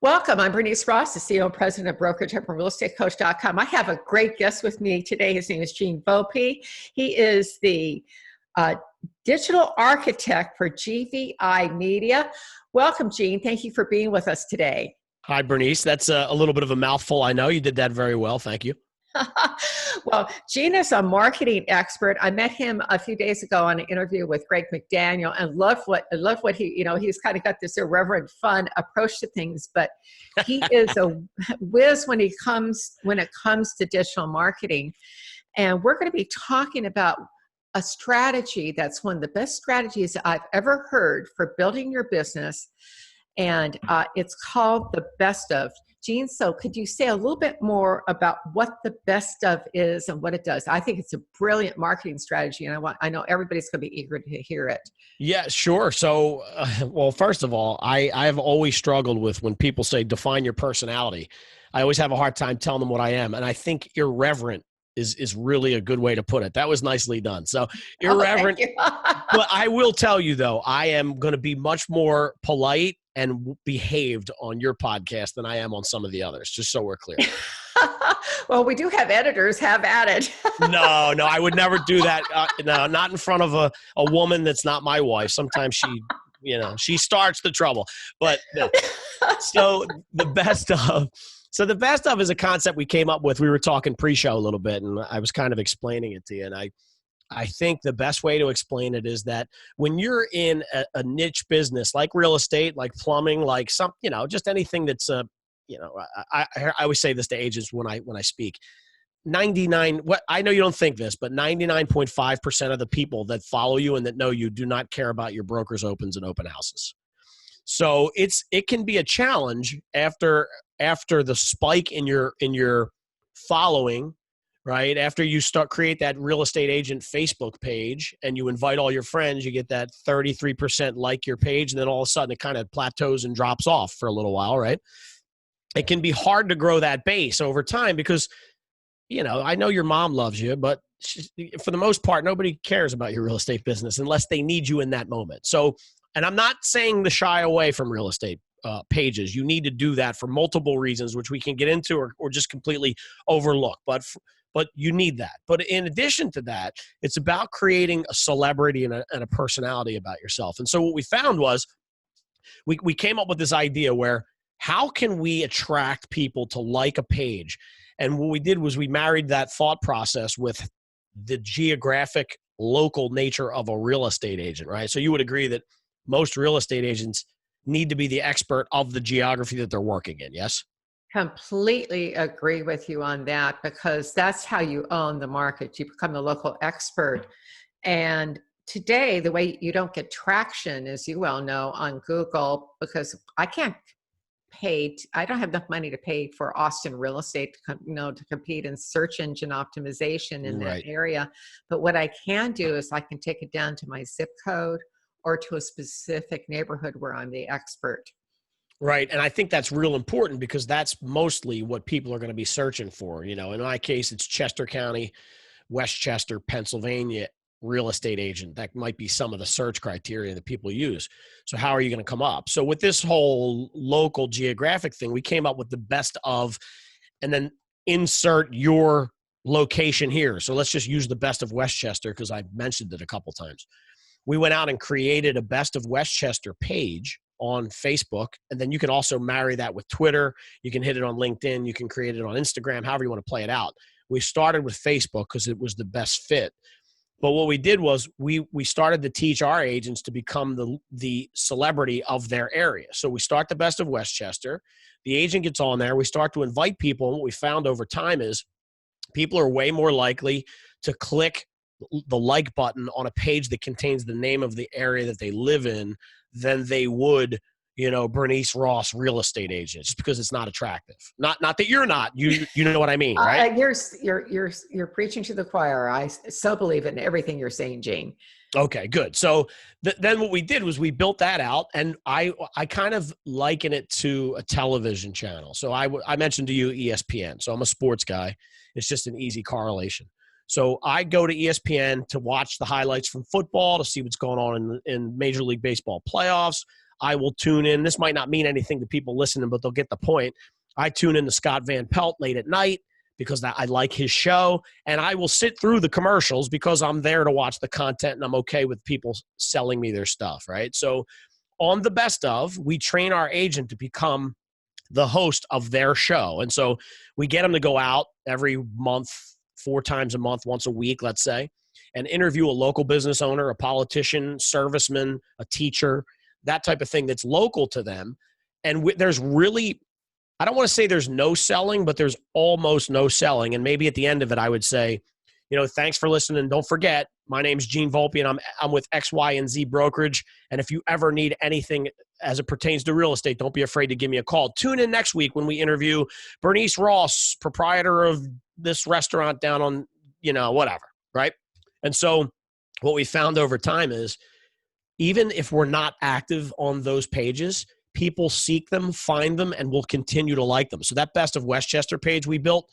Welcome. I'm Bernice Ross, the CEO and President of Brokerage and RealEstateCoach.com. I have a great guest with me today. His name is Gene Volpe. He is the digital architect for GVI Media. Welcome, Gene. Thank you for being with us today. Hi, Bernice. That's a little bit of a mouthful. I know you did that very well. Thank you. Well, Gene is a marketing expert. I met him a few days ago on an interview with Greg McDaniel and love what he, he's kind of got this irreverent, fun approach to things, but he is a whiz when it comes to digital marketing. And we're going to be talking about a strategy that's one of the best strategies I've ever heard for building your business. And it's called the best of. Gene, so could you say a little bit more about what the best of is and what it does? I think it's a brilliant marketing strategy, and I know everybody's going to be eager to hear it. Yeah, sure. So, well, first of all, I've always struggled with when people say define your personality. I always have a hard time telling them what I am, and I think irreverent is really a good way to put it. That was nicely done. So irreverent. But I will tell you, though, I am going to be much more polite and behaved on your podcast than I am on some of the others, just so we're clear. Well, we do have editors. Have at it. No, I would never do that. No, not in front of a woman that's not my wife. Sometimes she starts the trouble. But so the best of is a concept we came up with. We were talking pre-show a little bit, and I was kind of explaining it to you. And I think the best way to explain it is that when you're in a niche business like real estate, like plumbing, like just anything that's I always say this to agents when I speak. I know you don't think this, but 99.5% of the people that follow you and that know you do not care about your brokers opens and open houses. So it can be a challenge after the spike in your following. Right after you create that real estate agent Facebook page and you invite all your friends, you get that 33% like your page, and then all of a sudden it kind of plateaus and drops off for a little while, right? It can be hard to grow that base over time because, I know your mom loves you, but for the most part, nobody cares about your real estate business unless they need you in that moment. So, and I'm not saying to shy away from real estate pages. You need to do that for multiple reasons, which we can get into or just completely overlook. But you need that. But in addition to that, it's about creating a celebrity and a personality about yourself. And so what we found was we came up with this idea where how can we attract people to like a page? And what we did was we married that thought process with the geographic local nature of a real estate agent, right? So you would agree that most real estate agents need to be the expert of the geography that they're working in, yes? Completely agree with you on that, because that's how you own the market. You become the local expert. And today, the way you don't get traction, as you well know, on Google, because I don't have enough money to pay for Austin real estate to compete in search engine optimization in that area. But what I can do is I can take it down to my zip code or to a specific neighborhood where I'm the expert. Right. And I think that's real important because that's mostly what people are going to be searching for. In my case, it's Chester County, Westchester, Pennsylvania, real estate agent. That might be some of the search criteria that people use. So how are you going to come up? So with this whole local geographic thing, we came up with the best of, and then insert your location here. So let's just use the best of Westchester because I mentioned it a couple times. We went out and created a best of Westchester page on Facebook. And then you can also marry that with Twitter. You can hit it on LinkedIn. You can create it on Instagram, however you want to play it out. We started with Facebook because it was the best fit. But what we did was we started to teach our agents to become the celebrity of their area. So we start the best of Westchester. The agent gets on there. We start to invite people. And what we found over time is people are way more likely to click the like button on a page that contains the name of the area that they live in than they would, Bernice Ross real estate agent, just because it's not attractive. Not that you're not, you know what I mean, right? You're preaching to the choir. I so believe in everything you're saying, Gene. Okay, good. So then what we did was we built that out, and I kind of liken it to a television channel. So I mentioned to you ESPN. So I'm a sports guy. It's just an easy correlation. So I go to ESPN to watch the highlights from football, to see what's going on in Major League Baseball playoffs. I will tune in. This might not mean anything to people listening, but they'll get the point. I tune in to Scott Van Pelt late at night because I like his show, and I will sit through the commercials because I'm there to watch the content and I'm okay with people selling me their stuff, right? So on the best of, we train our agent to become the host of their show. And so we get them to go out every month, 4 times a month, once a week, let's say, and interview a local business owner, a politician, serviceman, a teacher, that type of thing that's local to them. And there's really, I don't want to say there's no selling, but there's almost no selling. And maybe at the end of it, I would say, thanks for listening. Don't forget, my name's Gene Volpe, and I'm with X, Y, and Z Brokerage. And if you ever need anything as it pertains to real estate, don't be afraid to give me a call. Tune in next week when we interview Bernice Ross, proprietor of this restaurant down on, whatever, right? And so what we found over time is even if we're not active on those pages, people seek them, find them, and will continue to like them. So that Best of Westchester page we built,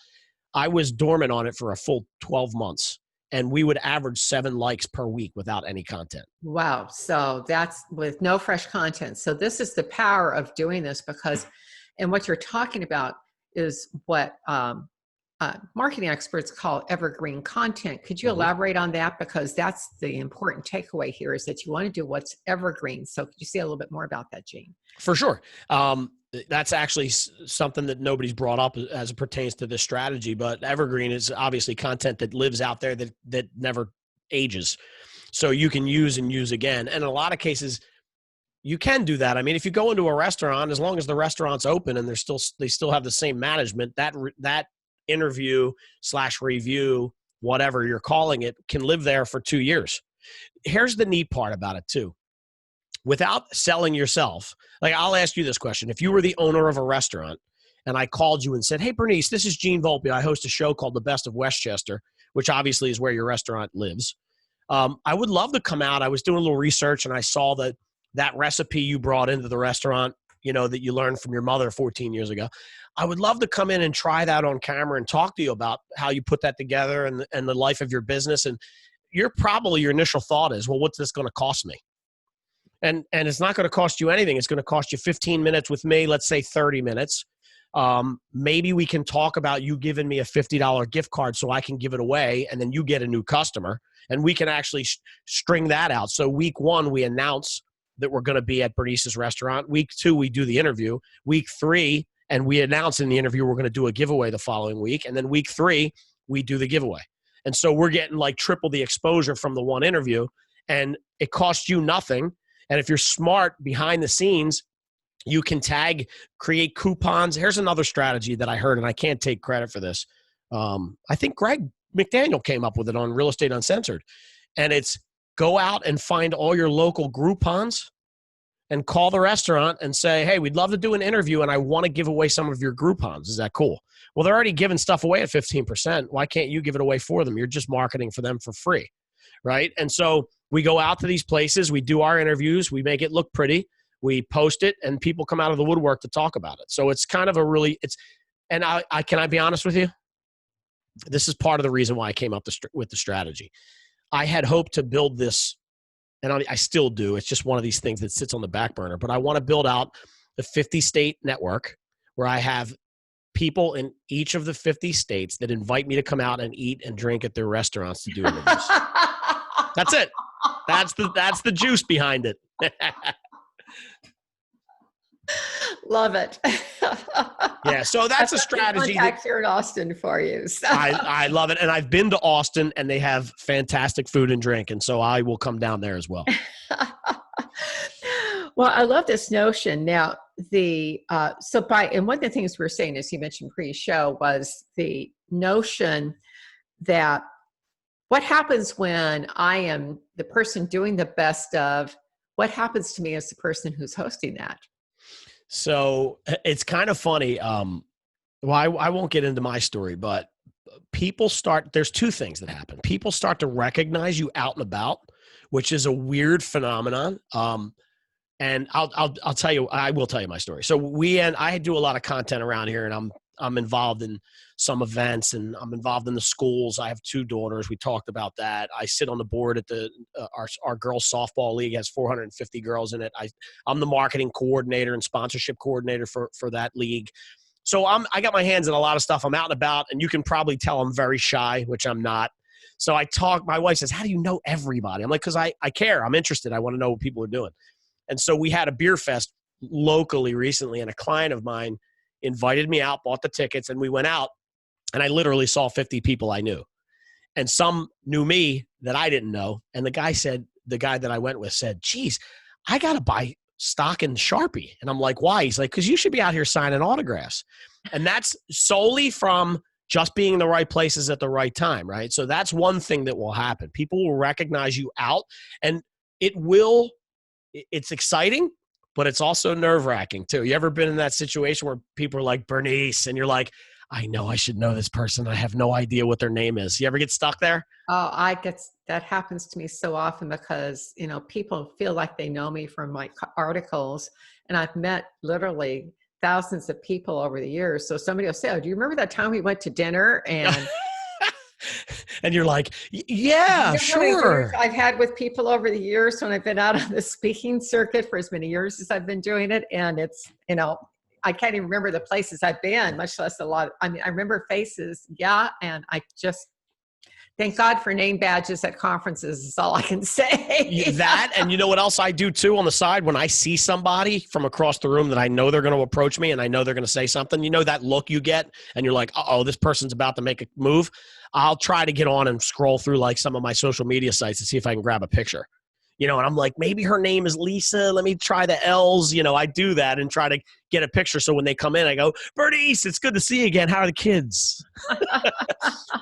I was dormant on it for a full 12 months, and we would average 7 likes per week without any content. Wow. So that's with no fresh content. So this is the power of doing this and what you're talking about is what marketing experts call evergreen content. Could you elaborate on that? Because that's the important takeaway here is that you want to do what's evergreen. So could you say a little bit more about that, Gene? For sure. That's actually something that nobody's brought up as it pertains to this strategy, but evergreen is obviously content that lives out there that never ages. So you can use and use again. And in a lot of cases, you can do that. I mean, if you go into a restaurant, as long as the restaurant's open and they still have the same management, that interview / review, whatever you're calling it, can live there for 2 years. Here's the neat part about it too. Without selling yourself, like I'll ask you this question. If you were the owner of a restaurant and I called you and said, hey, Bernice, this is Gene Volpe. I host a show called The Best of Westchester, which obviously is where your restaurant lives. I would love to come out. I was doing a little research and I saw that recipe you brought into the restaurant, that you learned from your mother 14 years ago. I would love to come in and try that on camera and talk to you about how you put that together and the life of your business. And your initial thought is, well, what's this going to cost me? And it's not going to cost you anything. It's going to cost you 15 minutes with me, let's say 30 minutes. Maybe we can talk about you giving me a $50 gift card so I can give it away, and then you get a new customer. And we can actually string that out. So week 1, we announce that we're going to be at Bernice's restaurant. Week 2, we do the interview. Week 3, and we announce in the interview we're going to do a giveaway the following week. And then week 3, we do the giveaway. And so we're getting like triple the exposure from the one interview, and it costs you nothing. And if you're smart behind the scenes, you can create coupons. Here's another strategy that I heard, and I can't take credit for this. I think Greg McDaniel came up with it on Real Estate Uncensored. And it's go out and find all your local Groupons and call the restaurant and say, hey, we'd love to do an interview, and I want to give away some of your Groupons. Is that cool? Well, they're already giving stuff away at 15%. Why can't you give it away for them? You're just marketing for them for free, right? And so we go out to these places, we do our interviews, we make it look pretty, we post it, and people come out of the woodwork to talk about it. So it's kind of can I be honest with you? This is part of the reason why I came up with the strategy. I had hoped to build this, and I still do. It's just one of these things that sits on the back burner, but I want to build out the 50-state network where I have people in each of the 50 states that invite me to come out and eat and drink at their restaurants to do interviews. That's it. That's the juice behind it. Love it. Yeah, so that's a strategy. Here in Austin for you. So. I love it, and I've been to Austin, and they have fantastic food and drink, and so I will come down there as well. Well, I love this notion. Now, and one of the things we were saying, as you mentioned pre-show, was the notion that what happens when I am the person doing the best of, what happens to me as the person who's hosting that? So it's kind of funny. I won't get into my story, but there's 2 things that happen. People start to recognize you out and about, which is a weird phenomenon. And I will tell you my story. So I do a lot of content around here, and I'm I'm involved in some events, and I'm involved in the schools. I have 2 daughters. We talked about that. I sit on the board at the our girls softball league has 450 girls in it. I'm the marketing coordinator and sponsorship coordinator for that league. So I got my hands in a lot of stuff. I'm out and about, and you can probably tell I'm very shy, which I'm not. So I talk. My wife says, "How do you know everybody?" I'm like, "Because I care. I'm interested. I want to know what people are doing." And so we had a beer fest locally recently, and a client of mine invited me out, bought the tickets, and we went out, and I literally saw 50 people I knew. And some knew me that I didn't know. And the guy that I went with said, "Geez, I got to buy stock in Sharpie." And I'm like, "Why?" He's like, "Because you should be out here signing autographs." And that's solely from just being in the right places at the right time, right? So that's one thing that will happen. People will recognize you out, and it's exciting, but it's also nerve-wracking too. You ever been in that situation where people are like, "Bernice," and you're like, "I know I should know this person. I have no idea what their name is." You ever get stuck there? Oh, that happens to me so often because, people feel like they know me from my articles, and I've met literally thousands of people over the years. So somebody will say, "Oh, do you remember that time we went to dinner?" And And you're like, "Yeah, you know how many words sure." I've had with people over the years when I've been out on the speaking circuit for as many years as I've been doing it. And it's, I can't even remember the places I've been, much less a lot. I mean, I remember faces. Yeah. And I just thank God for name badges at conferences is all I can say. That, and you know what else I do too on the side? When I see somebody from across the room that I know they're going to approach me and I know they're going to say something, that look you get, and you're like, "Uh-oh, this person's about to make a move." I'll try to get on and scroll through like some of my social media sites to see if I can grab a picture. And I'm like, maybe her name is Lisa. Let me try the L's. I do that and try to get a picture. So when they come in, I go, "Bernice, it's good to see you again. How are the kids?"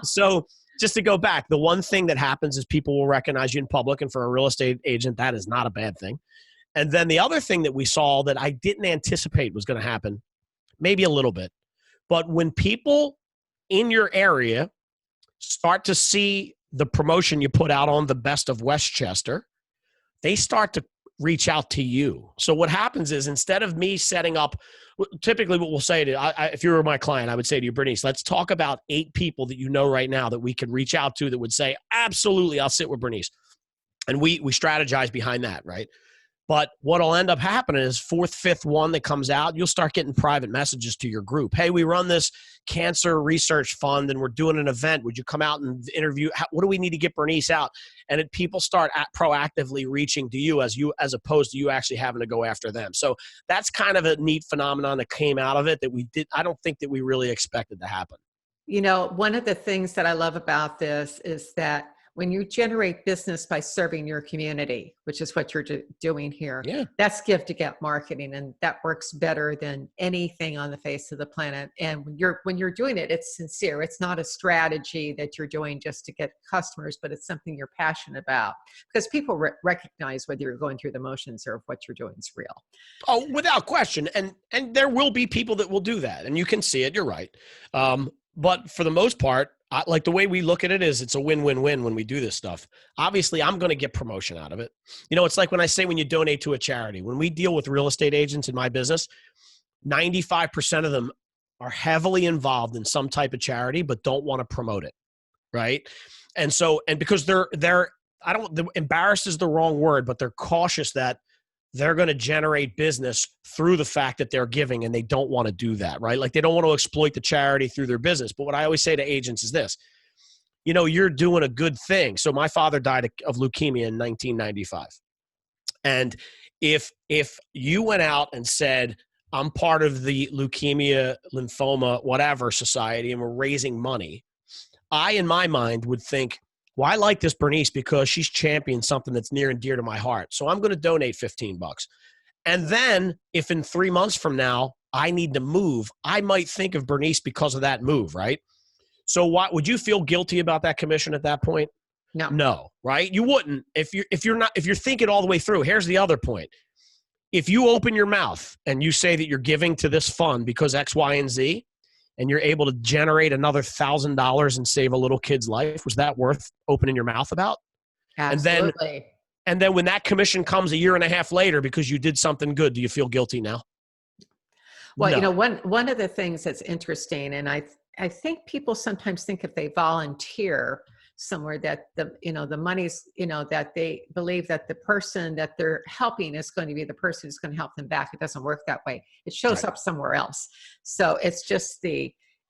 So just to go back, the one thing that happens is people will recognize you in public. And for a real estate agent, that is not a bad thing. And then the other thing that we saw that I didn't anticipate was going to happen, maybe a little bit, but when people in your area start to see the promotion you put out on the Best of Westchester, they start to reach out to you. So what happens is, instead of me setting up, typically what we'll say to, if you were my client, I would say to you, "Bernice, let's talk about 8 people that you know right now that we could reach out to that would say, 'Absolutely, I'll sit with Bernice.'" And we strategize behind that, right? But what'll end up happening is 4th, 5th one that comes out, you'll start getting private messages to your group. "Hey, we run this cancer research fund and we're doing an event. Would you come out and interview? What do we need to get Bernice out?" And people start proactively reaching to you as opposed to you actually having to go after them. So that's kind of a neat phenomenon that came out of it that I don't think that we really expected to happen. One of the things that I love about this is that when you generate business by serving your community, which is what you're doing here, Yeah. that's give to get marketing, and that works better than anything on the face of the planet. And when you're doing it, it's sincere. It's not a strategy that you're doing just to get customers, but it's something you're passionate about, because people recognize whether you're going through the motions or if what you're doing is real. Oh, without question. And there will be people that will do that, and you can see it. You're right. But for the most part, like the way we look at it is it's a win-win-win when we do this stuff. Obviously, I'm going to get promotion out of it. It's like when you donate to a charity. When we deal with real estate agents in my business, 95% of them are heavily involved in some type of charity, but don't want to promote it, right? And because embarrassed is the wrong word, but they're cautious that they're going to generate business through the fact that they're giving, and they don't want to do that, right? Like they don't want to exploit the charity through their business. But what I always say to agents is this, you're doing a good thing. So my father died of leukemia in 1995. And if you went out and said, "I'm part of the leukemia, lymphoma, whatever society, and we're raising money," I, in my mind, would think, "Well, I like this Bernice because she's championed something that's near and dear to my heart. So I'm going to donate $15. And then if in 3 months from now I need to move, I might think of Bernice because of that move, right?" So what would you feel guilty about that commission at that point? No. No, right? You wouldn't. If you're thinking all the way through. Here's the other point. If you open your mouth and you say that you're giving to this fund because X, Y, and Z, and you're able to generate another $1,000 and save a little kid's life, was that worth opening your mouth about? Absolutely. And then when that commission comes a year and a half later because you did something good, do you feel guilty now? Well, No. one of the things that's interesting, and I think people sometimes think if they volunteer somewhere that the money's, that they believe that the person that they're helping is going to be the person who's going to help them back. It doesn't work that way. It shows Right. up somewhere else. So it's just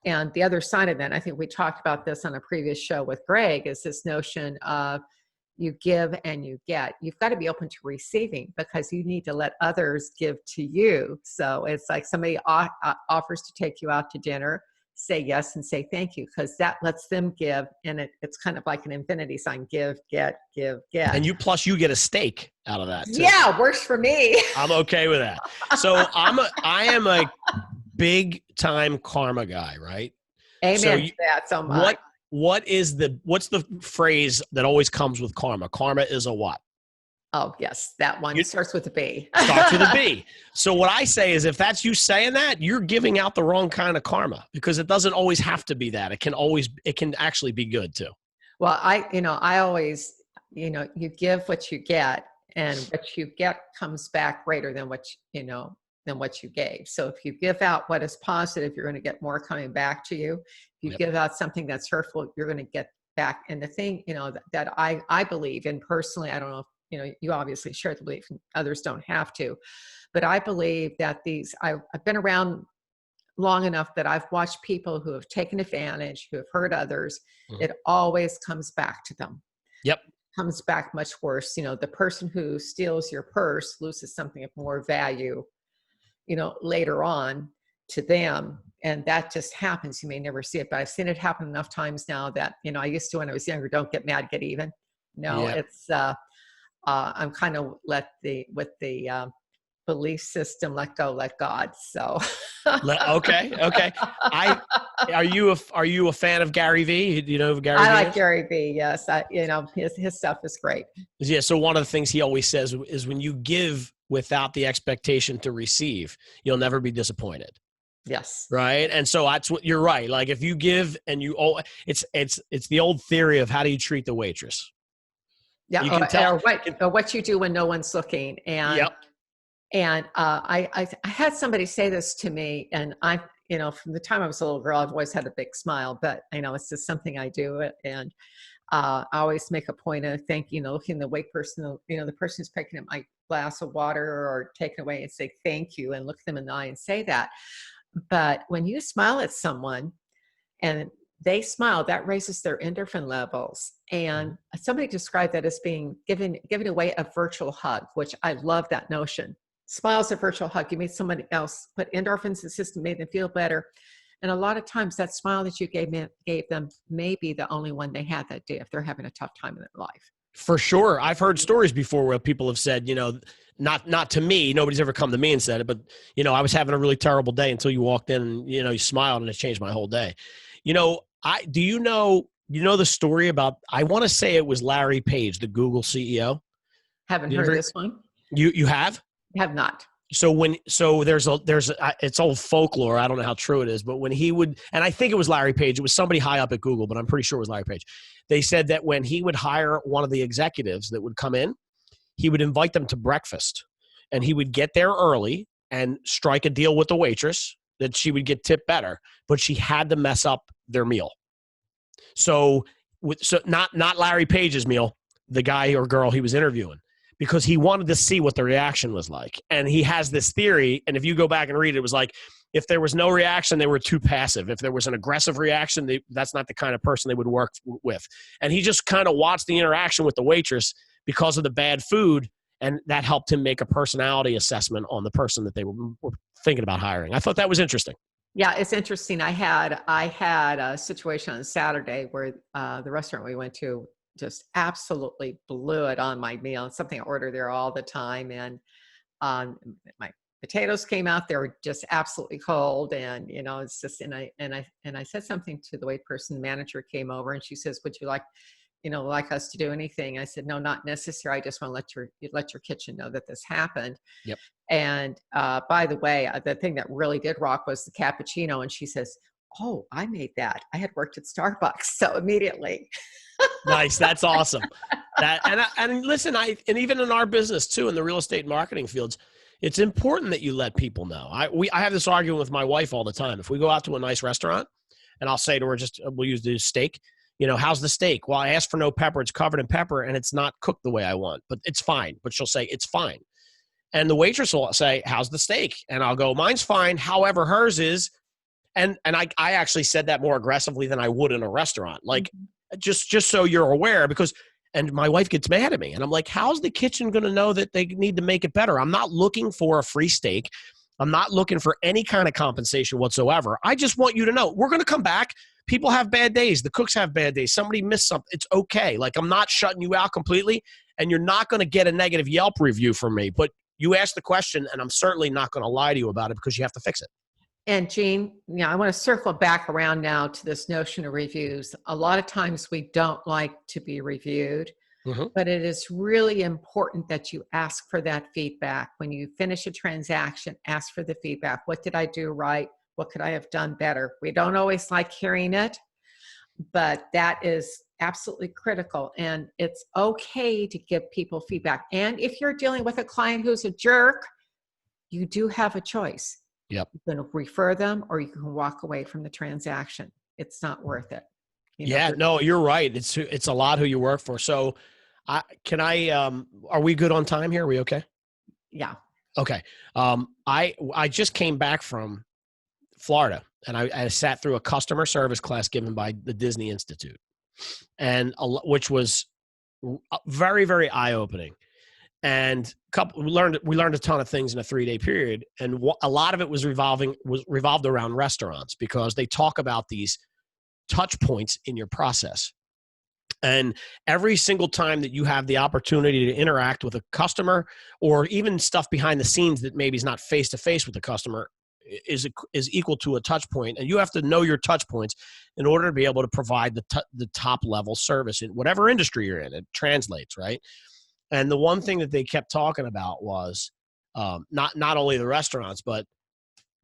and the other side of that, I think we talked about this on a previous show with Greg, is this notion of you give and you get. You've got to be open to receiving, because you need to let others give to you. So it's like somebody offers to take you out to dinner, say yes and say thank you, because that lets them give. And it's kind of like an infinity sign: give, get, give, get. And you get a steak out of that too. Yeah, works for me. I'm okay with that. So I am a big time karma guy, right? Amen So to that. So much. what's the phrase that always comes with karma? Karma is a what? Oh, yes, that one starts with a B. Starts with a B. So what I say is, if that's you saying that, you're giving out the wrong kind of karma, because it doesn't always have to be that. It can actually be good too. Well, I always, you give what you get, and what you get comes back greater than what you gave. So if you give out what is positive, you're going to get more coming back to you. If you give out something that's hurtful, you're going to get back. And the thing, that I believe in personally, I don't know if, you obviously share the belief and others don't have to, but I believe that I've been around long enough that I've watched people who have taken advantage, who have hurt others. Mm-hmm. It always comes back to them. Yep. Comes back much worse. The person who steals your purse loses something of more value, later on to them. And that just happens. You may never see it, but I've seen it happen enough times now that, I used to, when I was younger, don't get mad, get even. No, Yep. it's, I'm kind of with the belief system, let go, let God. So. Okay. Are you a fan of Gary Vee? Do you know who Gary Vee I like is? Gary Vee. Yes. His stuff is great. Yeah. So one of the things he always says is, when you give without the expectation to receive, you'll never be disappointed. Yes. Right. And so that's what you're right. Like, if you give and it's the old theory of, how do you treat the waitress? Yeah. You can tell or what you do when no one's looking. And, yep. And I had somebody say this to me, and from the time I was a little girl, I've always had a big smile, but it's just something I do. And I always make a point of thanking, looking the wait person, the person who's picking up my glass of water or taking away, and say thank you, and look them in the eye and say that. But when you smile at someone and they smile, that raises their endorphin levels. And somebody described that as being giving away a virtual hug, which I love that notion. Smile's a virtual hug. You made somebody else put endorphins in the system, made them feel better. And a lot of times that smile that you gave them may be the only one they had that day if they're having a tough time in their life. For sure. I've heard stories before where people have said, not to me, nobody's ever come to me and said it, but, I was having a really terrible day until you walked in and, you smiled, and it changed my whole day. Do you know the story about, I want to say it was Larry Page, the Google CEO? Haven't heard this one. You have? Have not. So there's it's old folklore. I don't know how true it is, but when he would, and I think it was Larry Page, it was somebody high up at Google, but I'm pretty sure it was Larry Page. They said that when he would hire one of the executives that would come in, he would invite them to breakfast, and he would get there early and strike a deal with the waitress that she would get tipped better, but she had to mess up their meal. So not Larry Page's meal, the guy or girl he was interviewing, because he wanted to see what the reaction was like. And he has this theory, and if you go back and read it, it was like, if there was no reaction, they were too passive. If there was an aggressive reaction, that's not the kind of person they would work with. And he just kind of watched the interaction with the waitress because of the bad food, and that helped him make a personality assessment on the person that they were thinking about hiring. I thought that was interesting. Yeah, it's interesting. I had a situation on Saturday where the restaurant we went to just absolutely blew it on my meal. It's something I order there all the time. And my potatoes came out, they were just absolutely cold. And, it's just, and I said something to the wait person. The manager came over and she says, would you like us to do anything? I said, no, not necessary. I just want to let your kitchen know that this happened. Yep. And by the way, the thing that really did rock was the cappuccino. And she says, oh, I made that. I had worked at Starbucks. So immediately. Nice. That's awesome. And listen, and even in our business too, in the real estate marketing fields, It's important that you let people know. I have this argument with my wife all the time. If we go out to a nice restaurant and I'll say to her, we'll use the steak, how's the steak? Well, I asked for no pepper. It's covered in pepper and it's not cooked the way I want, but it's fine. But she'll say, it's fine. And the waitress will say, how's the steak? And I'll go, mine's fine. However, hers is. And I actually said that more aggressively than I would in a restaurant. Like, just so you're aware, and my wife gets mad at me. And I'm like, how's the kitchen going to know that they need to make it better? I'm not looking for a free steak. I'm not looking for any kind of compensation whatsoever. I just want you to know we're going to come back. People have bad days. The cooks have bad days. Somebody missed something. It's okay. Like, I'm not shutting you out completely. And you're not going to get a negative Yelp review from me. But you asked the question, and I'm certainly not going to lie to you about it because you have to fix it. And Gene, I want to circle back around now to this notion of reviews. A lot of times we don't like to be reviewed, but it is really important that you ask for that feedback. When you finish a transaction, ask for the feedback. What did I do right? What could I have done better? We don't always like hearing it, but that is absolutely critical. And it's okay to give people feedback. And if you're dealing with a client who's a jerk, you do have a choice. Yep. You can refer them or you can walk away from the transaction. It's not worth it. No, you're right. It's a lot who you work for. So are we good on time here? Are we okay? Yeah. Okay. I just came back from Florida and I sat through a customer service class given by the Disney Institute, and which was very, very eye-opening. And we learned a ton of things in a 3-day period. And a lot of it was revolved around restaurants because they talk about these touch points in your process. And every single time that you have the opportunity to interact with a customer or even stuff behind the scenes that maybe is not face-to-face with the customer is equal to a touch point. And you have to know your touch points in order to be able to provide the top level service in whatever industry you're in. It translates, right? And the one thing that they kept talking about was not only the restaurants, but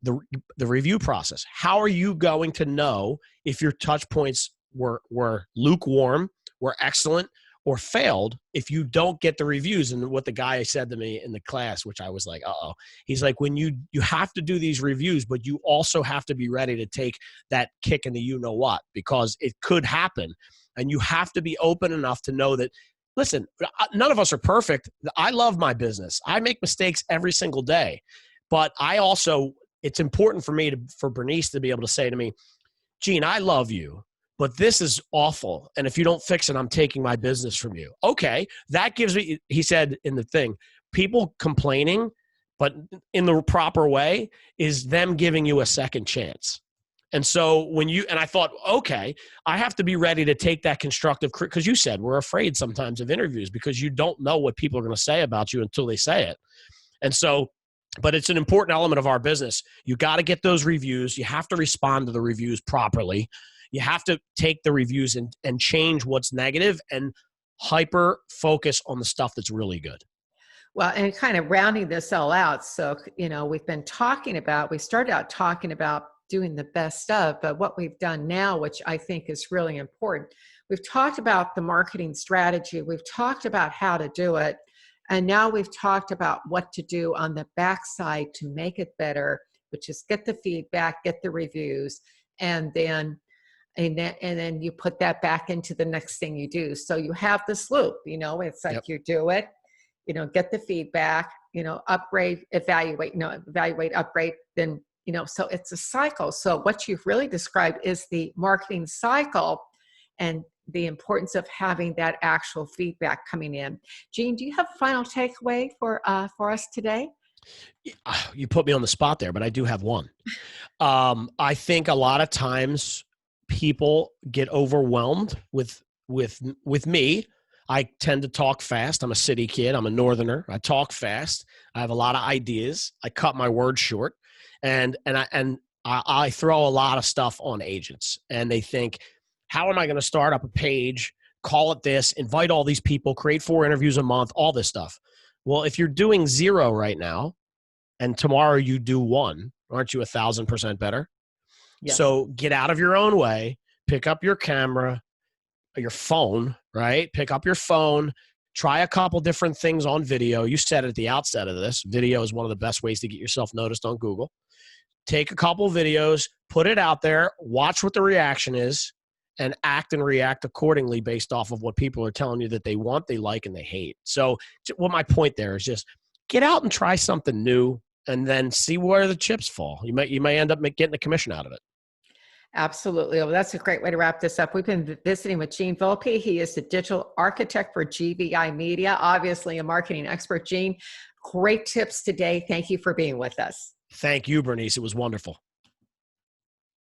the review process. How are you going to know if your touch points were lukewarm, were excellent, or failed if you don't get the reviews? And what the guy said to me in the class, which I was like, uh-oh. He's like, when you have to do these reviews, but you also have to be ready to take that kick in the you-know-what, because it could happen. And you have to be open enough to know that, listen, none of us are perfect. I love my business. I make mistakes every single day. But it's important for me for Bernice to be able to say to me, Gene, I love you, but this is awful. And if you don't fix it, I'm taking my business from you. Okay. That gives me, he said in the thing, people complaining, but in the proper way, is them giving you a second chance. And so and I thought, okay, I have to be ready to take that constructive, because you said we're afraid sometimes of interviews because you don't know what people are going to say about you until they say it. And so, but it's an important element of our business. You got to get those reviews. You have to respond to the reviews properly. You have to take the reviews and change what's negative and hyper focus on the stuff that's really good. Well, and kind of rounding this all out. So, we started out talking about doing the best of, but what we've done now, which I think is really important, we've talked about the marketing strategy. We've talked about how to do it. And now we've talked about what to do on the backside to make it better, which is get the feedback, get the reviews, and then you put that back into the next thing you do. So you have this loop, it's like you do it, get the feedback, upgrade, evaluate, upgrade, then, so it's a cycle. So what you've really described is the marketing cycle and the importance of having that actual feedback coming in. Gene, do you have a final takeaway for us today? You put me on the spot there, but I do have one. I think a lot of times people get overwhelmed with me. I tend to talk fast. I'm a city kid. I'm a northerner. I talk fast. I have a lot of ideas. I cut my words short, and I throw a lot of stuff on agents, and they think, how am I going to start up a page, call it this, invite all these people, create 4 interviews a month, all this stuff? Well, if you're doing 0 right now and tomorrow you do 1, aren't you 1,000% better? Yes. So get out of your own way, pick up your camera, your phone, right? Pick up your phone, Try a couple different things on video. You said at the outset of this, video is one of the best ways to get yourself noticed on Google. Take a couple videos, put it out there, watch what the reaction is, and act and react accordingly based off of what people are telling you that they want, they like, and they hate. So what my point there is just get out and try something new and then see where the chips fall. You may end up getting a commission out of it. Absolutely. Well, that's a great way to wrap this up. We've been visiting with Gene Volpe. He is the digital architect for GVI Media, obviously a marketing expert. Gene, great tips today. Thank you for being with us. Thank you, Bernice. It was wonderful.